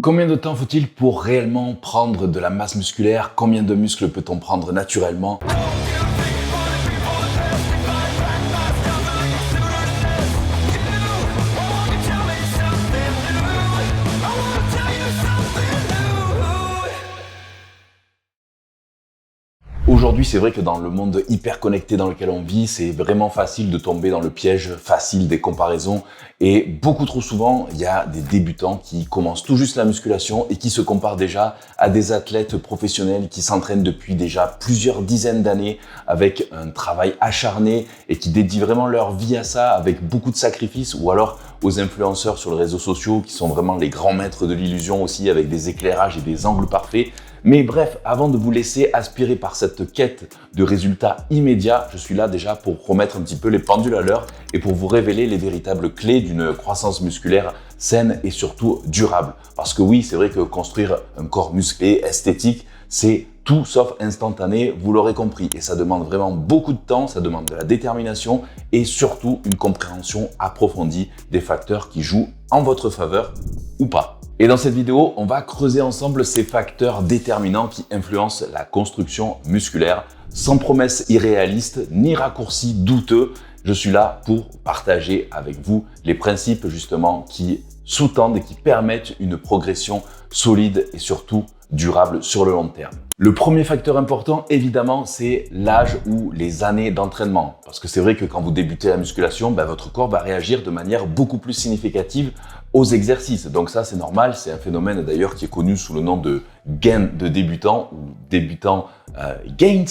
Combien de temps faut-il pour réellement prendre de la masse musculaire? Combien de muscles peut-on prendre naturellement? Aujourd'hui, c'est vrai que dans le monde hyper connecté dans lequel on vit, c'est vraiment facile de tomber dans le piège facile des comparaisons. Et beaucoup trop souvent, il y a des débutants qui commencent tout juste la musculation et qui se comparent déjà à des athlètes professionnels qui s'entraînent depuis déjà plusieurs dizaines d'années avec un travail acharné et qui dédient vraiment leur vie à ça avec beaucoup de sacrifices, ou alors aux influenceurs sur les réseaux sociaux qui sont vraiment les grands maîtres de l'illusion aussi avec des éclairages et des angles parfaits. Mais bref, avant de vous laisser aspirer par cette quête de résultats immédiats, je suis là déjà pour remettre un petit peu les pendules à l'heure et pour vous révéler les véritables clés d'une croissance musculaire saine et surtout durable. Parce que oui, c'est vrai que construire un corps musclé, esthétique, c'est tout sauf instantané, vous l'aurez compris. Et ça demande vraiment beaucoup de temps, ça demande de la détermination et surtout une compréhension approfondie des facteurs qui jouent en votre faveur ou pas. Et dans cette vidéo, on va creuser ensemble ces facteurs déterminants qui influencent la construction musculaire, sans promesses irréalistes ni raccourcis douteux. Je suis là pour partager avec vous les principes justement qui sous-tendent et qui permettent une progression solide et surtout durable sur le long terme. Le premier facteur important, évidemment, c'est l'âge ou les années d'entraînement. Parce que c'est vrai que quand vous débutez la musculation, votre corps va réagir de manière beaucoup plus significative aux exercices. Donc ça, c'est normal. C'est un phénomène d'ailleurs qui est connu sous le nom de gain de débutant ou débutant gains.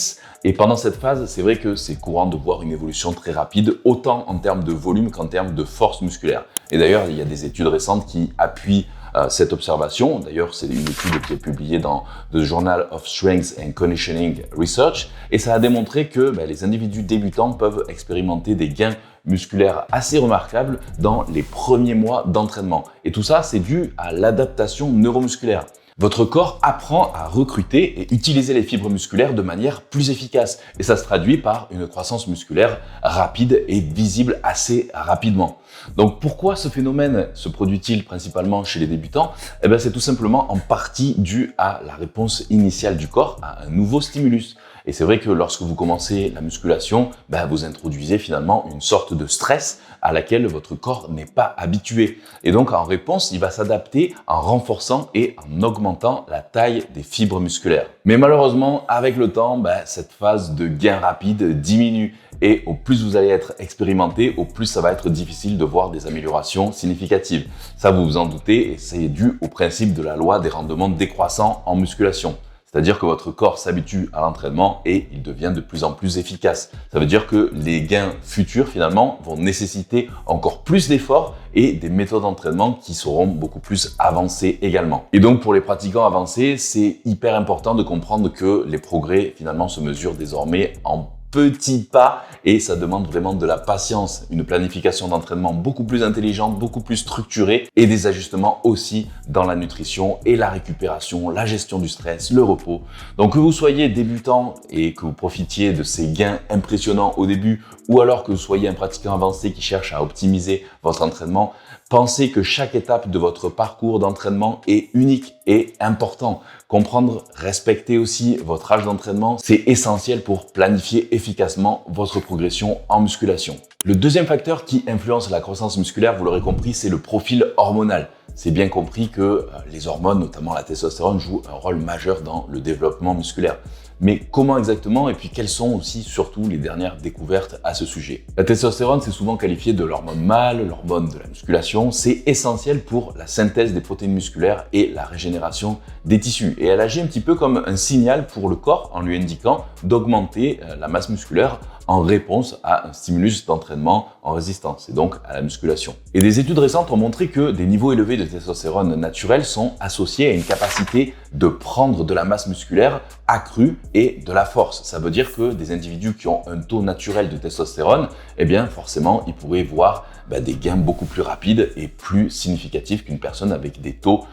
Et pendant cette phase, c'est vrai que c'est courant de voir une évolution très rapide, autant en termes de volume qu'en termes de force musculaire. Et d'ailleurs, il y a des études récentes qui appuient cette observation. D'ailleurs, c'est une étude qui est publiée dans The Journal of Strength and Conditioning Research et ça a démontré que les individus débutants peuvent expérimenter des gains musculaires assez remarquables dans les premiers mois d'entraînement. Et tout ça, c'est dû à l'adaptation neuromusculaire. Votre corps apprend à recruter et utiliser les fibres musculaires de manière plus efficace. Et ça se traduit par une croissance musculaire rapide et visible assez rapidement. Donc pourquoi ce phénomène se produit-il principalement chez les débutants? C'est tout simplement en partie dû à la réponse initiale du corps à un nouveau stimulus. Et c'est vrai que lorsque vous commencez la musculation, vous introduisez finalement une sorte de stress à laquelle votre corps n'est pas habitué. Et donc en réponse, il va s'adapter en renforçant et en augmentant la taille des fibres musculaires. Mais malheureusement, avec le temps, cette phase de gain rapide diminue. Et au plus vous allez être expérimenté, au plus ça va être difficile de voir des améliorations significatives. Ça, vous vous en doutez, et c'est dû au principe de la loi des rendements décroissants en musculation. C'est-à-dire que votre corps s'habitue à l'entraînement et il devient de plus en plus efficace. Ça veut dire que les gains futurs, finalement, vont nécessiter encore plus d'efforts et des méthodes d'entraînement qui seront beaucoup plus avancées également. Et donc, pour les pratiquants avancés, c'est hyper important de comprendre que les progrès, finalement, se mesurent désormais en petits pas et ça demande vraiment de la patience, une planification d'entraînement beaucoup plus intelligente, beaucoup plus structurée et des ajustements aussi dans la nutrition et la récupération, la gestion du stress, le repos. Donc que vous soyez débutant et que vous profitiez de ces gains impressionnants au début ou alors que vous soyez un pratiquant avancé qui cherche à optimiser votre entraînement, pensez que chaque étape de votre parcours d'entraînement est unique et important. Comprendre, respecter aussi votre âge d'entraînement, c'est essentiel pour planifier efficacement votre progression en musculation. Le deuxième facteur qui influence la croissance musculaire, vous l'aurez compris, c'est le profil hormonal. C'est bien compris que les hormones, notamment la testostérone, jouent un rôle majeur dans le développement musculaire. Mais comment exactement et puis quelles sont aussi surtout les dernières découvertes à ce sujet? La testostérone, c'est souvent qualifié de l'hormone mâle, l'hormone de la musculation. C'est essentiel pour la synthèse des protéines musculaires et la régénération des tissus. Et elle agit un petit peu comme un signal pour le corps en lui indiquant d'augmenter la masse musculaire en réponse à un stimulus d'entraînement en résistance et donc à la musculation. Et des études récentes ont montré que des niveaux élevés de testostérone naturelle sont associés à une capacité de prendre de la masse musculaire accrue et de la force. Ça veut dire que des individus qui ont un taux naturel de testostérone, forcément, ils pourraient voir des gains beaucoup plus rapides et plus significatifs qu'une personne avec des taux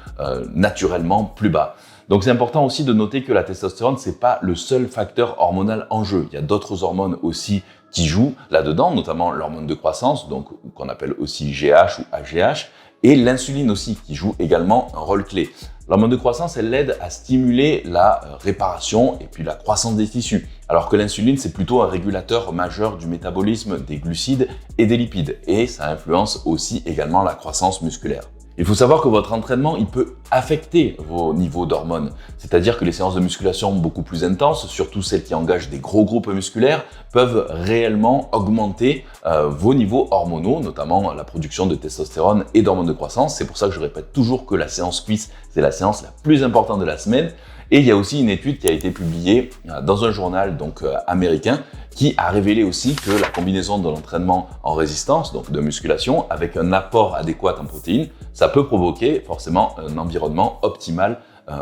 naturellement plus bas. Donc c'est important aussi de noter que la testostérone, c'est pas le seul facteur hormonal en jeu. Il y a d'autres hormones aussi qui jouent là-dedans, notamment l'hormone de croissance, donc qu'on appelle aussi GH ou AGH, Et l'insuline aussi, qui joue également un rôle clé. L'hormone de croissance, elle aide à stimuler la réparation et puis la croissance des tissus. Alors que l'insuline, c'est plutôt un régulateur majeur du métabolisme des glucides et des lipides. Et ça influence aussi également la croissance musculaire. Il faut savoir que votre entraînement, il peut affecter vos niveaux d'hormones. C'est-à-dire que les séances de musculation beaucoup plus intenses, surtout celles qui engagent des gros groupes musculaires, peuvent réellement augmenter vos niveaux hormonaux, notamment la production de testostérone et d'hormones de croissance. C'est pour ça que je répète toujours que la séance cuisse, c'est la séance la plus importante de la semaine. Et il y a aussi une étude qui a été publiée dans un journal américain qui a révélé aussi que la combinaison de l'entraînement en résistance, donc de musculation, avec un apport adéquat en protéines, ça peut provoquer forcément un environnement optimal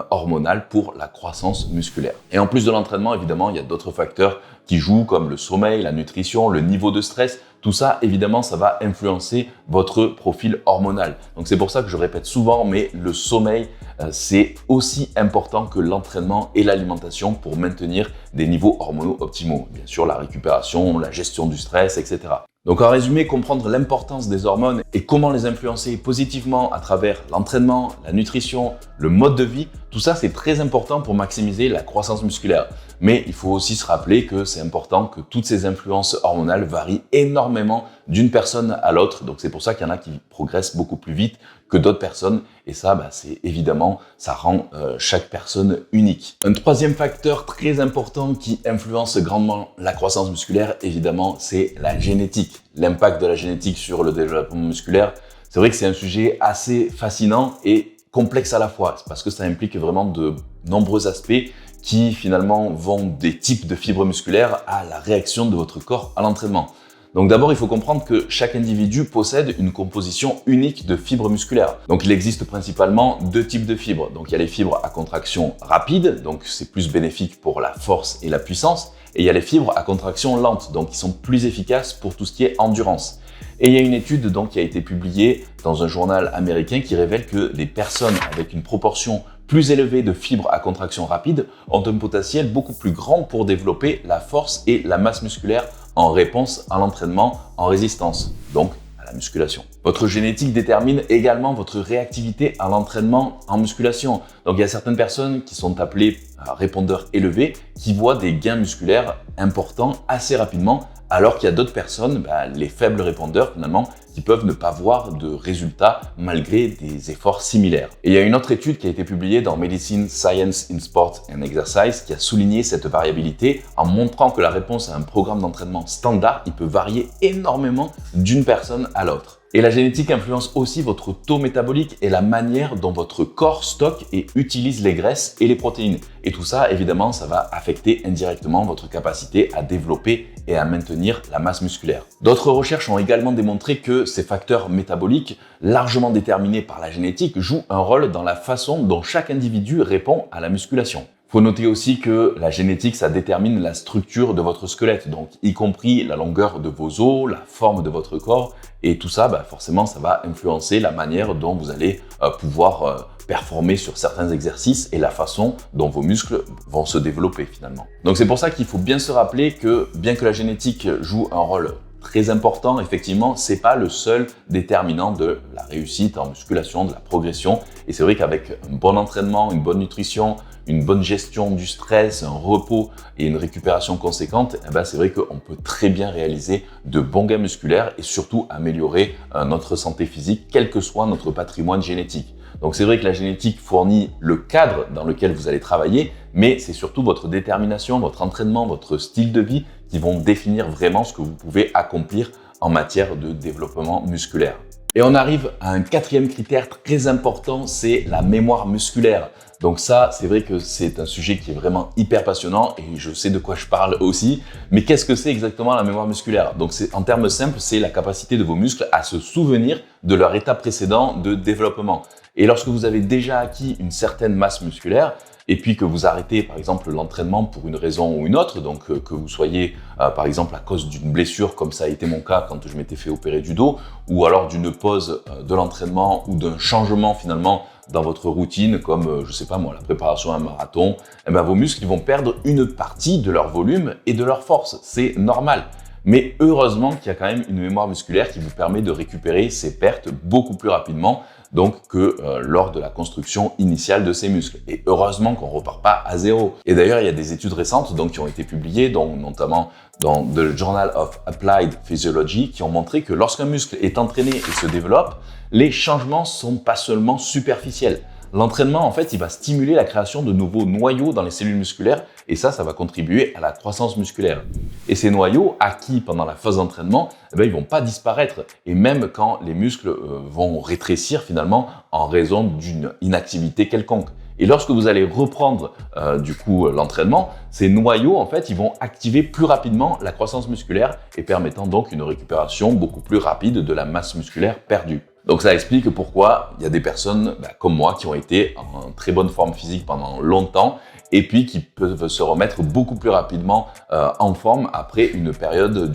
hormonal pour la croissance musculaire. Et en plus de l'entraînement, évidemment, il y a d'autres facteurs qui jouent comme le sommeil, la nutrition, le niveau de stress. Tout ça, évidemment, ça va influencer votre profil hormonal. Donc c'est pour ça que je répète souvent, mais le sommeil, c'est aussi important que l'entraînement et l'alimentation pour maintenir des niveaux hormonaux optimaux. Bien sûr, la récupération, la gestion du stress, etc. Donc en résumé, comprendre l'importance des hormones et comment les influencer positivement à travers l'entraînement, la nutrition, le mode de vie, tout ça c'est très important pour maximiser la croissance musculaire. Mais il faut aussi se rappeler que c'est important que toutes ces influences hormonales varient énormément d'une personne à l'autre. Donc c'est pour ça qu'il y en a qui progressent beaucoup plus vite que d'autres personnes. Et ça, c'est évidemment, ça rend chaque personne unique. Un troisième facteur très important qui influence grandement la croissance musculaire, évidemment, c'est la génétique. L'impact de la génétique sur le développement musculaire, c'est vrai que c'est un sujet assez fascinant et complexe à la fois, parce que ça implique vraiment de nombreux aspects qui finalement vont des types de fibres musculaires à la réaction de votre corps à l'entraînement. Donc d'abord, il faut comprendre que chaque individu possède une composition unique de fibres musculaires. Donc il existe principalement deux types de fibres. Donc il y a les fibres à contraction rapide, donc c'est plus bénéfique pour la force et la puissance. Et il y a les fibres à contraction lente, donc qui sont plus efficaces pour tout ce qui est endurance. Et il y a une étude donc qui a été publiée dans un journal américain qui révèle que les personnes avec une proportion plus élevée de fibres à contraction rapide ont un potentiel beaucoup plus grand pour développer la force et la masse musculaire en réponse à l'entraînement en résistance, donc à la musculation. Votre génétique détermine également votre réactivité à l'entraînement en musculation. Donc il y a certaines personnes qui sont appelées répondeurs élevés qui voient des gains musculaires importants assez rapidement, alors qu'il y a d'autres personnes, les faibles répondeurs finalement, qui peuvent ne pas voir de résultats malgré des efforts similaires. Et il y a une autre étude qui a été publiée dans Medicine, Science in Sport and Exercise qui a souligné cette variabilité en montrant que la réponse à un programme d'entraînement standard, il peut varier énormément d'une personne à l'autre. Et la génétique influence aussi votre taux métabolique et la manière dont votre corps stocke et utilise les graisses et les protéines. Et tout ça, évidemment, ça va affecter indirectement votre capacité à développer et à maintenir la masse musculaire. D'autres recherches ont également démontré que ces facteurs métaboliques, largement déterminés par la génétique, jouent un rôle dans la façon dont chaque individu répond à la musculation. Il faut noter aussi que la génétique, ça détermine la structure de votre squelette, donc y compris la longueur de vos os, la forme de votre corps, et tout ça, forcément, ça va influencer la manière dont vous allez pouvoir performer sur certains exercices et la façon dont vos muscles vont se développer finalement. Donc c'est pour ça qu'il faut bien se rappeler que bien que la génétique joue un rôle très important, effectivement, c'est pas le seul déterminant de la réussite en musculation, de la progression. Et c'est vrai qu'avec un bon entraînement, une bonne nutrition, une bonne gestion du stress, un repos et une récupération conséquente, c'est vrai qu'on peut très bien réaliser de bons gains musculaires et surtout améliorer notre santé physique, quel que soit notre patrimoine génétique. Donc c'est vrai que la génétique fournit le cadre dans lequel vous allez travailler, mais c'est surtout votre détermination, votre entraînement, votre style de vie qui vont définir vraiment ce que vous pouvez accomplir en matière de développement musculaire. Et on arrive à un quatrième critère très important, c'est la mémoire musculaire. Donc ça, c'est vrai que c'est un sujet qui est vraiment hyper passionnant et je sais de quoi je parle aussi. Mais qu'est-ce que c'est exactement la mémoire musculaire? Donc en termes simples, c'est la capacité de vos muscles à se souvenir de leur état précédent de développement. Et lorsque vous avez déjà acquis une certaine masse musculaire, et puis que vous arrêtez par exemple l'entraînement pour une raison ou une autre, donc que vous soyez par exemple à cause d'une blessure comme ça a été mon cas quand je m'étais fait opérer du dos, ou alors d'une pause de l'entraînement ou d'un changement finalement dans votre routine comme je sais pas moi la préparation à un marathon, vos muscles ils vont perdre une partie de leur volume et de leur force, c'est normal. Mais heureusement qu'il y a quand même une mémoire musculaire qui vous permet de récupérer ces pertes beaucoup plus rapidement donc que lors de la construction initiale de ces muscles. Et heureusement qu'on repart pas à zéro. Et d'ailleurs, il y a des études récentes donc, qui ont été publiées, donc, notamment dans The Journal of Applied Physiology, qui ont montré que lorsqu'un muscle est entraîné et se développe, les changements sont pas seulement superficiels. L'entraînement, en fait, il va stimuler la création de nouveaux noyaux dans les cellules musculaires et ça va contribuer à la croissance musculaire. Et ces noyaux, acquis pendant la phase d'entraînement, ils vont pas disparaître. Et même quand les muscles vont rétrécir finalement en raison d'une inactivité quelconque. Et lorsque vous allez reprendre l'entraînement, ces noyaux, en fait, ils vont activer plus rapidement la croissance musculaire et permettant donc une récupération beaucoup plus rapide de la masse musculaire perdue. Donc ça explique pourquoi il y a des personnes comme moi qui ont été en très bonne forme physique pendant longtemps et puis qui peuvent se remettre beaucoup plus rapidement en forme après une période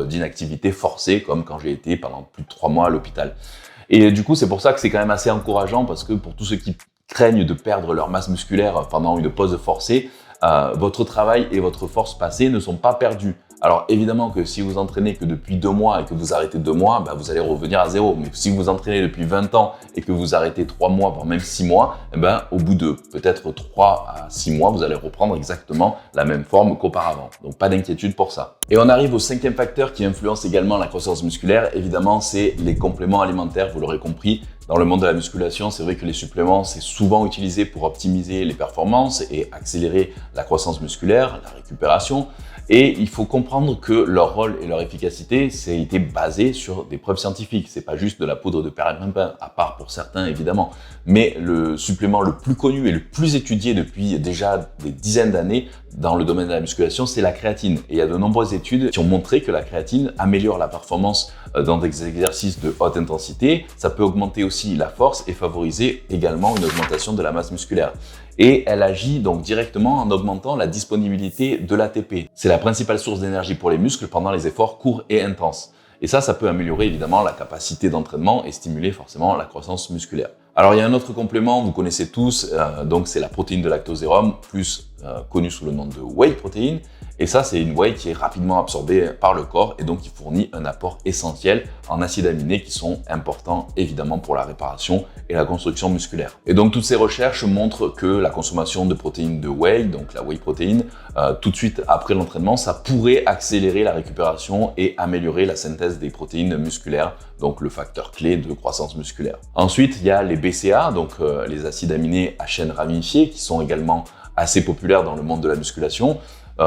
d'inactivité forcée comme quand j'ai été pendant plus de 3 mois à l'hôpital. Et du coup, c'est pour ça que c'est quand même assez encourageant parce que pour tous ceux qui craignent de perdre leur masse musculaire pendant une pause forcée, votre travail et votre force passée ne sont pas perdus. Alors évidemment que si vous entraînez que depuis 2 mois et que vous arrêtez 2 mois, vous allez revenir à zéro. Mais si vous entraînez depuis 20 ans et que vous arrêtez 3 mois, voire même 6 mois, au bout de peut-être 3 à 6 mois, vous allez reprendre exactement la même forme qu'auparavant. Donc pas d'inquiétude pour ça. Et on arrive au 5e facteur qui influence également la croissance musculaire. Évidemment, c'est les compléments alimentaires, vous l'aurez compris. Dans le monde de la musculation, c'est vrai que les suppléments, c'est souvent utilisé pour optimiser les performances et accélérer la croissance musculaire, la récupération. Et il faut comprendre que leur rôle et leur efficacité, c'est été basé sur des preuves scientifiques. C'est pas juste de la poudre de perlimpinpin, à part pour certains évidemment. Mais le supplément le plus connu et le plus étudié depuis déjà des dizaines d'années dans le domaine de la musculation, c'est la créatine. Et il y a de nombreuses études qui ont montré que la créatine améliore la performance dans des exercices de haute intensité. Ça peut augmenter aussi la force et favoriser également une augmentation de la masse musculaire. Et elle agit donc directement en augmentant la disponibilité de l'ATP. C'est la principale source d'énergie pour les muscles pendant les efforts courts et intenses. Et ça peut améliorer évidemment la capacité d'entraînement et stimuler forcément la croissance musculaire. Alors il y a un autre complément, vous connaissez tous, donc c'est la protéine de lactosérum, plus connue sous le nom de whey protein. Et ça, c'est une whey qui est rapidement absorbée par le corps et donc qui fournit un apport essentiel en acides aminés qui sont importants évidemment pour la réparation et la construction musculaire. Et donc toutes ces recherches montrent que la consommation de protéines de whey, donc la whey protein, tout de suite après l'entraînement, ça pourrait accélérer la récupération et améliorer la synthèse des protéines musculaires, donc le facteur clé de croissance musculaire. Ensuite, il y a les BCA, donc les acides aminés à chaîne ramifiée, qui sont également assez populaires dans le monde de la musculation.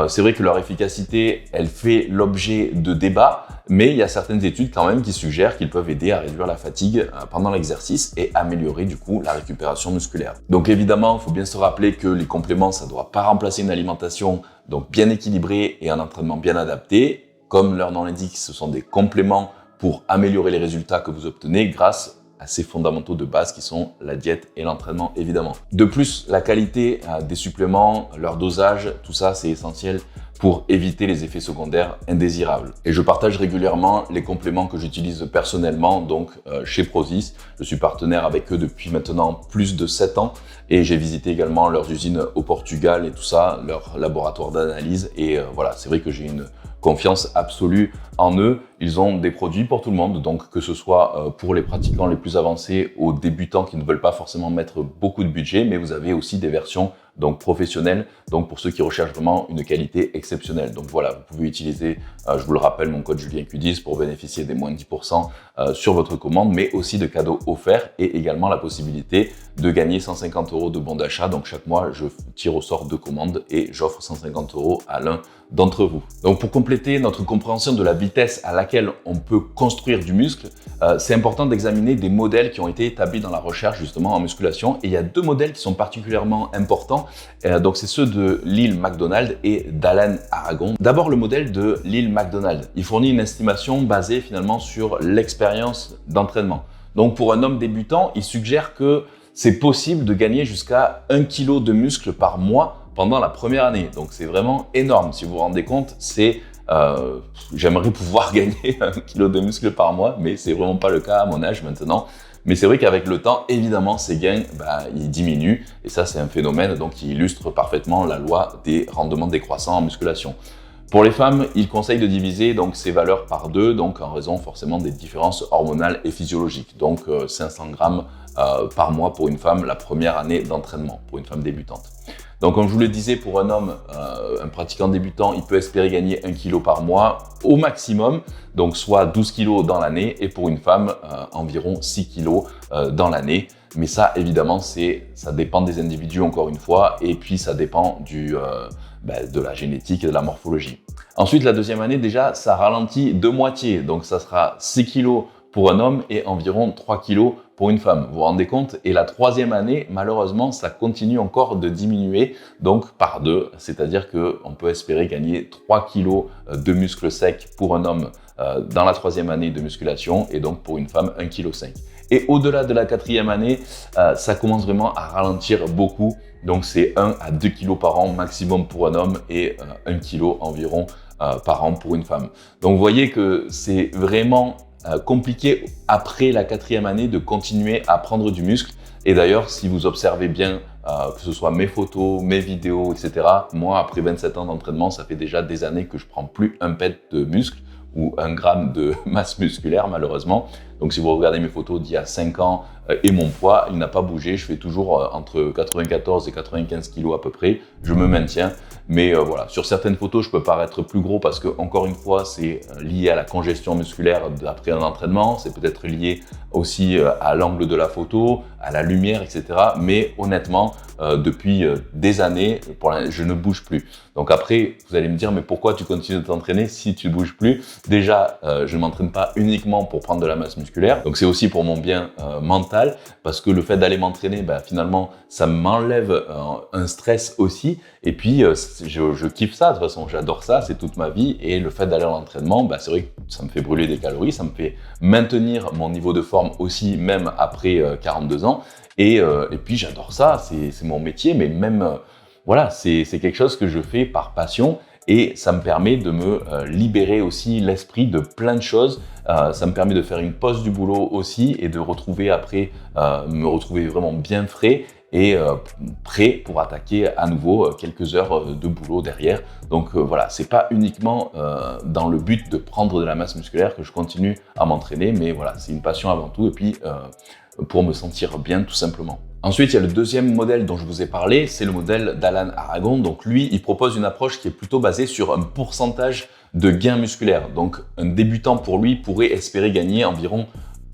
C'est vrai que leur efficacité, elle fait l'objet de débats, mais il y a certaines études quand même qui suggèrent qu'ils peuvent aider à réduire la fatigue pendant l'exercice et améliorer du coup la récupération musculaire. Donc évidemment, il faut bien se rappeler que les compléments, ça ne doit pas remplacer une alimentation donc bien équilibrée et un entraînement bien adapté. Comme leur nom l'indique, ce sont des compléments pour améliorer les résultats que vous obtenez grâce à ces fondamentaux de base qui sont la diète et l'entraînement évidemment. De plus, la qualité des suppléments, leur dosage, tout ça c'est essentiel pour éviter les effets secondaires indésirables. Et je partage régulièrement les compléments que j'utilise personnellement donc chez Prozis. Je suis partenaire avec eux depuis maintenant plus de 7 ans et j'ai visité également leurs usines au Portugal et tout ça, leur laboratoire d'analyse et voilà, c'est vrai que j'ai une confiance absolue en eux. Ils ont des produits pour tout le monde, donc que ce soit pour les pratiquants les plus avancés aux débutants qui ne veulent pas forcément mettre beaucoup de budget, mais vous avez aussi des versions donc professionnelles, donc pour ceux qui recherchent vraiment une qualité exceptionnelle. Donc voilà, vous pouvez utiliser, je vous le rappelle, mon code JulienQ10 pour bénéficier des moins de 10% sur votre commande, mais aussi de cadeaux offerts et également la possibilité de gagner 150 € de bons d'achat. Donc chaque mois, je tire au sort 2 commandes et j'offre 150 € à l'un d'entre vous. Donc pour compléter notre compréhension de la vitesse à laquelle on peut construire du muscle, c'est important d'examiner des modèles qui ont été établis dans la recherche justement en musculation. Et il y a 2 modèles qui sont particulièrement importants. Donc c'est ceux de Lyle McDonald et d'Alan Aragon. D'abord le modèle de Lyle McDonald. Il fournit une estimation basée finalement sur l'expérience d'entraînement. Donc pour un homme débutant, il suggère que c'est possible de gagner jusqu'à 1 kg de muscle par mois pendant la première année. Donc c'est vraiment énorme. Si vous vous rendez compte, c'est j'aimerais pouvoir gagner 1 kg de muscle par mois, mais c'est vraiment pas le cas à mon âge maintenant. Mais c'est vrai qu'avec le temps, évidemment, ces gains, ils diminuent. Et ça, c'est un phénomène donc, qui illustre parfaitement la loi des rendements décroissants en musculation. Pour les femmes, il conseille de diviser donc ces valeurs par 2, donc en raison forcément des différences hormonales et physiologiques. Donc 500 grammes par mois pour une femme la première année d'entraînement, pour une femme débutante. Donc comme je vous le disais, pour un homme, un pratiquant débutant, il peut espérer gagner 1 kg par mois au maximum, donc soit 12 kg dans l'année, et pour une femme, environ 6 kg dans l'année. Mais ça, évidemment, ça dépend des individus encore une fois, et puis ça dépend de la génétique et de la morphologie. Ensuite, la deuxième année, déjà, ça ralentit de moitié. Donc, ça sera 6 kg pour un homme et environ 3 kg pour une femme. Vous vous rendez compte? Et la troisième année, malheureusement, ça continue encore de diminuer, donc par 2. C'est-à-dire qu'on peut espérer gagner 3 kg de muscles secs pour un homme dans la troisième année de musculation, et donc pour une femme, 1,5 kg. Et au-delà de la quatrième année, ça commence vraiment à ralentir beaucoup. Donc c'est 1 à 2 kg par an maximum pour un homme et 1 kg environ par an pour une femme. Donc vous voyez que c'est vraiment compliqué après la quatrième année de continuer à prendre du muscle. Et d'ailleurs, si vous observez bien, que ce soit mes photos, mes vidéos, etc., moi, après 27 ans d'entraînement, ça fait déjà des années que je prends plus un pet de muscle ou 1 gramme de masse musculaire, malheureusement. Donc si vous regardez mes photos d'il y a 5 ans et mon poids, il n'a pas bougé. Je fais toujours entre 94 et 95 kg à peu près. Je me maintiens. Mais voilà, sur certaines photos, je peux paraître plus gros parce que, encore une fois, c'est lié à la congestion musculaire après un entraînement. C'est peut-être lié aussi à l'angle de la photo, à la lumière, etc. Mais honnêtement, depuis des années, je ne bouge plus. Donc après, vous allez me dire, mais pourquoi tu continues de t'entraîner si tu ne bouges plus? Déjà, je ne m'entraîne pas uniquement pour prendre de la masse musculaire. Donc c'est aussi pour mon bien mental, parce que le fait d'aller m'entraîner, finalement, ça m'enlève un stress aussi. Et puis, je kiffe ça, de toute façon, j'adore ça, c'est toute ma vie. Et le fait d'aller à l'entraînement, c'est vrai que ça me fait brûler des calories, ça me fait maintenir mon niveau de forme aussi, même après 42 ans. Et puis, j'adore ça, c'est mon métier, mais même, voilà, c'est quelque chose que je fais par passion. Et ça me permet de me libérer aussi l'esprit de plein de choses. Ça me permet de faire une pause du boulot aussi et de retrouver après, me retrouver vraiment bien frais et prêt pour attaquer à nouveau quelques heures de boulot derrière. Donc voilà, c'est pas uniquement dans le but de prendre de la masse musculaire que je continue à m'entraîner, mais voilà, c'est une passion avant tout, et puis pour me sentir bien tout simplement. Ensuite, il y a le deuxième modèle dont je vous ai parlé, c'est le modèle d'Alan Aragon. Donc lui, il propose une approche qui est plutôt basée sur un pourcentage de gains musculaires. Donc un débutant pour lui pourrait espérer gagner environ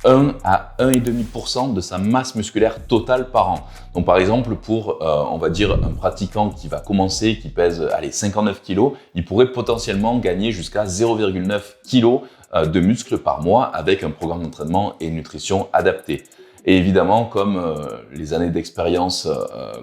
1 à 1,5% de sa masse musculaire totale par an. Donc par exemple, pour on va dire un pratiquant qui va commencer, qui pèse 59 kg, il pourrait potentiellement gagner jusqu'à 0,9 kg de muscles par mois avec un programme d'entraînement et une nutrition adaptée. Et évidemment, comme les années d'expérience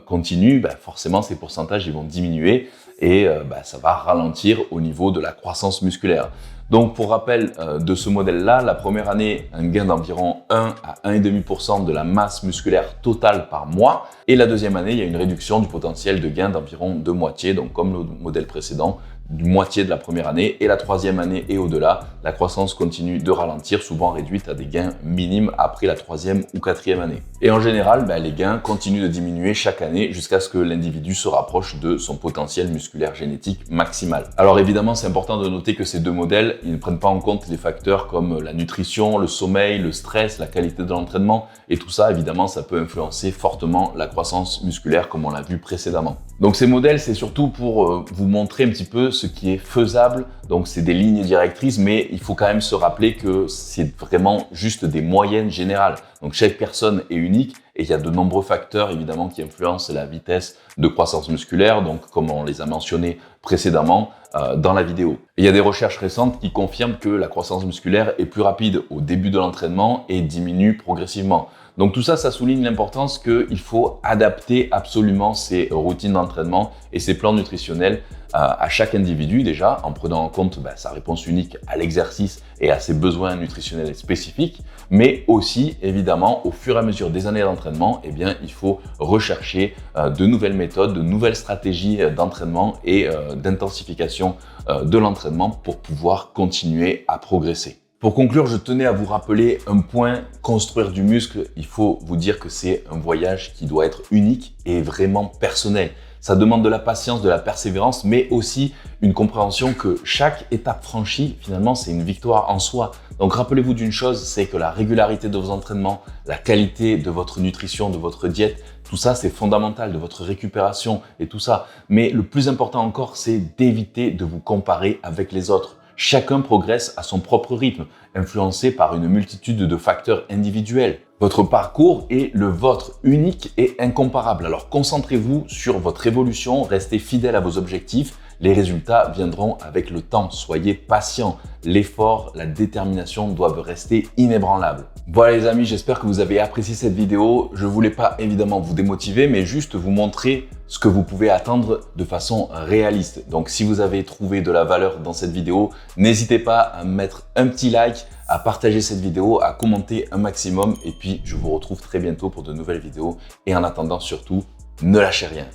continuent, forcément ces pourcentages ils vont diminuer et ça va ralentir au niveau de la croissance musculaire. Donc pour rappel de ce modèle-là, la première année, un gain d'environ 1 à 1,5% de la masse musculaire totale par mois. Et la deuxième année, il y a une réduction du potentiel de gain d'environ de moitié, donc comme le modèle précédent, du moitié de la première année. Et la troisième année et au-delà, la croissance continue de ralentir, souvent réduite à des gains minimes après la troisième ou quatrième année. Et en général, les gains continuent de diminuer chaque année jusqu'à ce que l'individu se rapproche de son potentiel musculaire génétique maximal. Alors évidemment, c'est important de noter que ces deux modèles, ils ne prennent pas en compte les facteurs comme la nutrition, le sommeil, le stress, la qualité de l'entraînement. Et tout ça, évidemment, ça peut influencer fortement la croissance musculaire comme on l'a vu précédemment. Donc ces modèles, c'est surtout pour vous montrer un petit peu ce qui est faisable. Donc c'est des lignes directrices, mais il faut quand même se rappeler que c'est vraiment juste des moyennes générales. Donc chaque personne est unique et il y a de nombreux facteurs évidemment qui influencent la vitesse de croissance musculaire, donc comme on les a mentionnés précédemment dans la vidéo. Et il y a des recherches récentes qui confirment que la croissance musculaire est plus rapide au début de l'entraînement et diminue progressivement. Donc tout ça, ça souligne l'importance qu'il faut adapter absolument ses routines d'entraînement et ses plans nutritionnels à chaque individu déjà, en prenant en compte sa réponse unique à l'exercice et à ses besoins nutritionnels spécifiques, mais aussi évidemment au fur et à mesure des années d'entraînement, il faut rechercher de nouvelles méthodes, de nouvelles stratégies d'entraînement et d'intensification de l'entraînement pour pouvoir continuer à progresser. Pour conclure, je tenais à vous rappeler un point, construire du muscle, il faut vous dire que c'est un voyage qui doit être unique et vraiment personnel. Ça demande de la patience, de la persévérance, mais aussi une compréhension que chaque étape franchie, finalement, c'est une victoire en soi. Donc rappelez-vous d'une chose, c'est que la régularité de vos entraînements, la qualité de votre nutrition, de votre diète, tout ça, c'est fondamental, de votre récupération et tout ça. Mais le plus important encore, c'est d'éviter de vous comparer avec les autres. Chacun progresse à son propre rythme, influencé par une multitude de facteurs individuels. Votre parcours est le vôtre, unique et incomparable. Alors concentrez-vous sur votre évolution, restez fidèle à vos objectifs. Les résultats viendront avec le temps. Soyez patient. L'effort, la détermination doivent rester inébranlables. Voilà les amis, j'espère que vous avez apprécié cette vidéo. Je voulais pas évidemment vous démotiver, mais juste vous montrer ce que vous pouvez attendre de façon réaliste. Donc si vous avez trouvé de la valeur dans cette vidéo, n'hésitez pas à mettre un petit like, à partager cette vidéo, à commenter un maximum. Et puis je vous retrouve très bientôt pour de nouvelles vidéos. Et en attendant surtout, ne lâchez rien.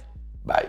Bye.